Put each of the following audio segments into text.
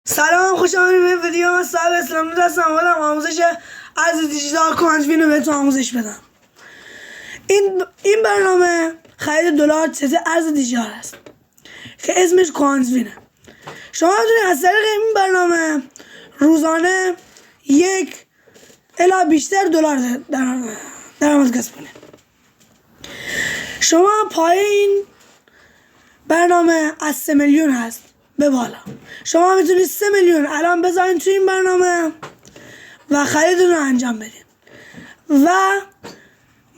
سلام، خوش آمدید به ویدیو. من صاحب اسلام نور هستم. اومدم آموزش ارز دیجیتال کوانتوین رو بهتون آموزش بدم. این برنامه خرید دلار چیز ارز دیجیتال است که اسمش کوانتوینه. شما میتونید از طریق این برنامه روزانه 1 الی بیشتر دلار درآمد کسب کنید. شما پای این برنامه از 3 میلیون هست به بالا. شما میتونید 3 میلیون الان بذارین تو این برنامه و خریدتون رو انجام بدین و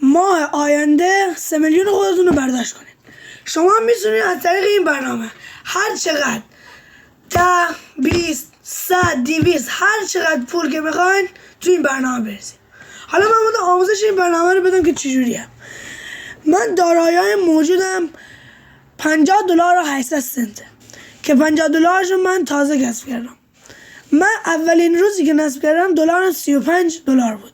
ماه آینده 3 میلیون خودتون رو برداشت کنید. شما میتونید از طریق این برنامه هر چقدر 10 20 100 200 هر چقدر پول که بخواین تو این برنامه برسید. حالا من باید آموزش این برنامه رو بدم که چجوریه. من دارایی‌های موجودم 50 دلار و 800 سنته که 50 دلارشو من تازه کسب کردم. من اولین روزی که نصب کردم دلار 35 دلار بود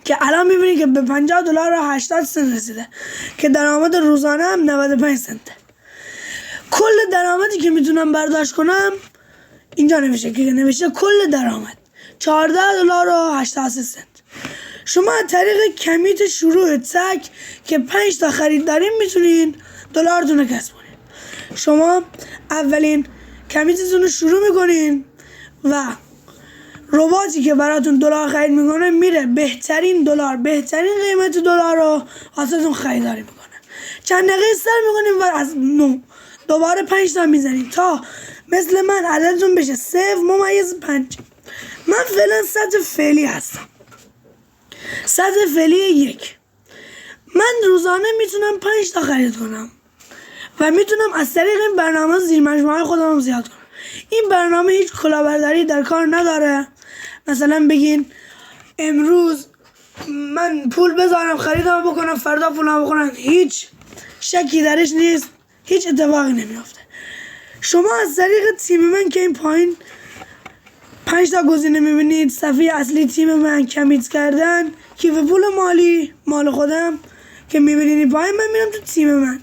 که الان میبینید که به 50 دلار و 80 سنت رسیده که درآمد روزانه هم 95 سنته. کل درآمدی که میتونم برداشت کنم اینجا نوشته که نوشته کل درآمد 14 دلار و 83 سنت. شما از طریق کمیت شروع تک که 5 تا خرید داریم میتونین دلارتون رو کسب کنین. شما اولین کمیتتون رو شروع میکنین و رباتی که براتون دلار خرید میکنه میره بهترین قیمت دلار رو واسهتون خریداری میکنه. چند دقیقه سر میکنین و از نو دوباره 5 تا میزنین تا مثل من عددتون بشه 0.5. من فعلا سطح فعلی هستم، سطح فعلی 1. من روزانه میتونم 5 تا خرید کنم و میتونم از طریق این برنامه زیر مجموعه خودم زیاد کنم. این برنامه هیچ کلاهبرداری در کار نداره. مثلا بگین امروز من پول بذارم خریدم بکنم فردا پولم بکنم، هیچ شکی درش نیست، هیچ اتفاقی نمیافته. شما از طریق تیم من که این پایین 5 تا گزینه میبینید، صفحه اصلی تیم من کمیت کردن کیف پول مالی مال خودم که میبینید این پایین، من میرم تو تیم من.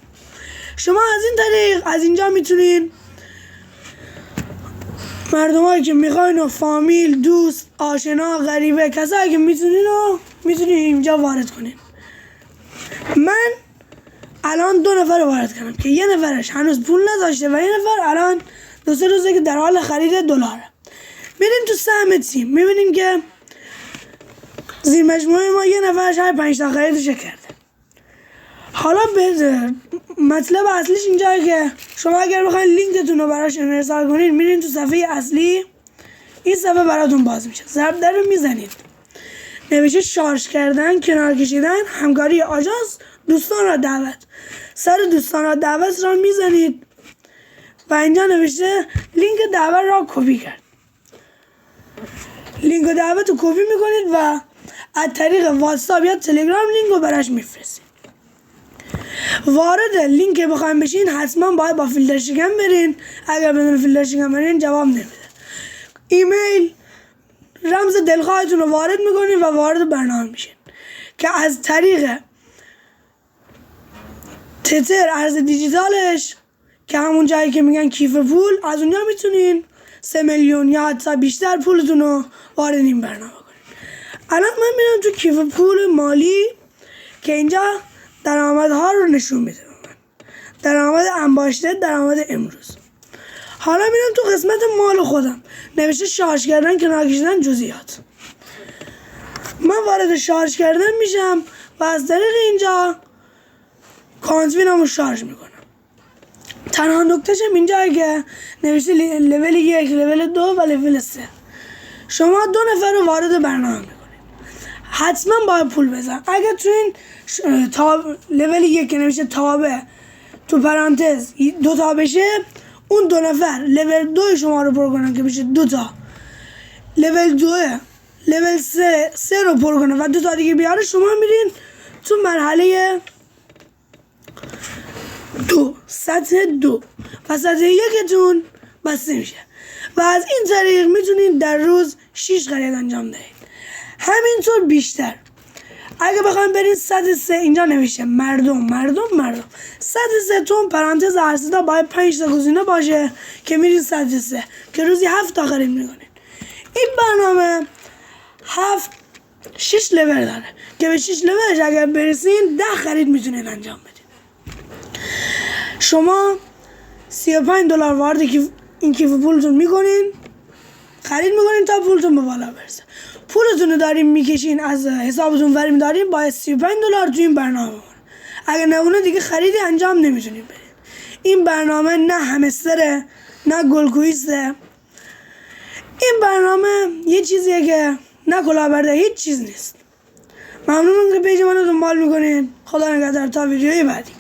شما از این طریق از اینجا میتونین مردمایی که میخواین و فامیل، دوست، آشنا، غریبه، کسایی که میتونین اینجا وارد کنین. من الان 2 نفر رو وارد کردم که یه نفرش هنوز پول نذاشته و یه نفر الان 2-3 روزه که در حال خرید دلاره. میریم تو سهم تیم میبینیم که زیر مجموعه ما یه نفرش هر 5 تا خریدش کرده. حالا مطلب اصلیش اینجاست که شما اگر بخواید لینکتون رو براش ارسال کنید میرین تو صفحه اصلی، این صفحه براتون باز میشه، ضرب در رو میزنید، نوشته شارژ کردن، کنار کشیدن، همکاری آژانس، دوستان را دعوت. سر دوستان را دعوت را میزنید و اینجا نوشته لینک دعوت را کپی کرد. لینک دعوت رو کپی میکنید و از طریق واتساپ یا تلگرام لینک رو براش میفرستید. وارد لینک بخوایم بشین حتما باید با فیلتر شکن برین. اگر بدون فیلتر شکن برین جواب نمیده. ایمیل، رمز دلخواهتون رو وارد میکنین و وارد برنامه میشین که از طریق تتر ارز دیجیتالش که همون جایی که میگن کیف پول، از اونجا میتونین 3 میلیون یا حتی بیشتر پولتون رو وارد این برنامه کنین. الان من میرم تو کیف پول مالی که اینجا درآمدها رو نشون میده. درآمد انباشته، درآمد امروز. حالا میرم تو قسمت مال خودم، نوشته شارژ کردن، کنار کشیدن، جزئیات. من وارد شارژ کردن میشم و از طریق اینجا کوانتوینم رو شارژ میکنم. تنها نکتهشم اینجا که نوشته لول 1، لول 2 و لول 3. شما 2 نفر رو وارد برنامه میکنید. حتما باید پول بزن. اگر تو این لول 1 که نوشته تابع تو پرانتز 2 تا بشه، اون 2 نفر لول 2 شما رو پر کنن که بشه 2 تا. لول 2 لول 3 رو پر کنن و 2 تا دیگه بیاره، شما میرین تو مرحله 2، سطح 2 و سطح 1تون بسته میشه و از این طریق میتونید در روز 6 خرید انجام دهید. همینطور بیشتر. اگه بخوایم برید 103 اینجا نوشته مردم 103 تون پرانتز هرسیدا باید 5 تا گزینه باشه که میرید 103 که روزی 7 تا خرید میکنید. این برنامه 6 لول داره که به 6 لولش اگر برسین 10 خرید میتونین انجام بدید. شما $35 وارد این کیف پولتون میکنین، خرید میکنین تا پولتون به بالا برسه. پولتون رو دارین میکشین از حسابتون وریم دارین، باید $35 تو این برنامه بمونه. اگر نمونه دیگه خریدی انجام نمیتونین بدین. این برنامه نه همستره نه گلکویسته. این برنامه یه چیزیه که نه کلاهبرده، هیچ چیز نیست. ممنونم که پیج منو دنبال میکنین. خدا نگهدار تا ویدیوی بعدی.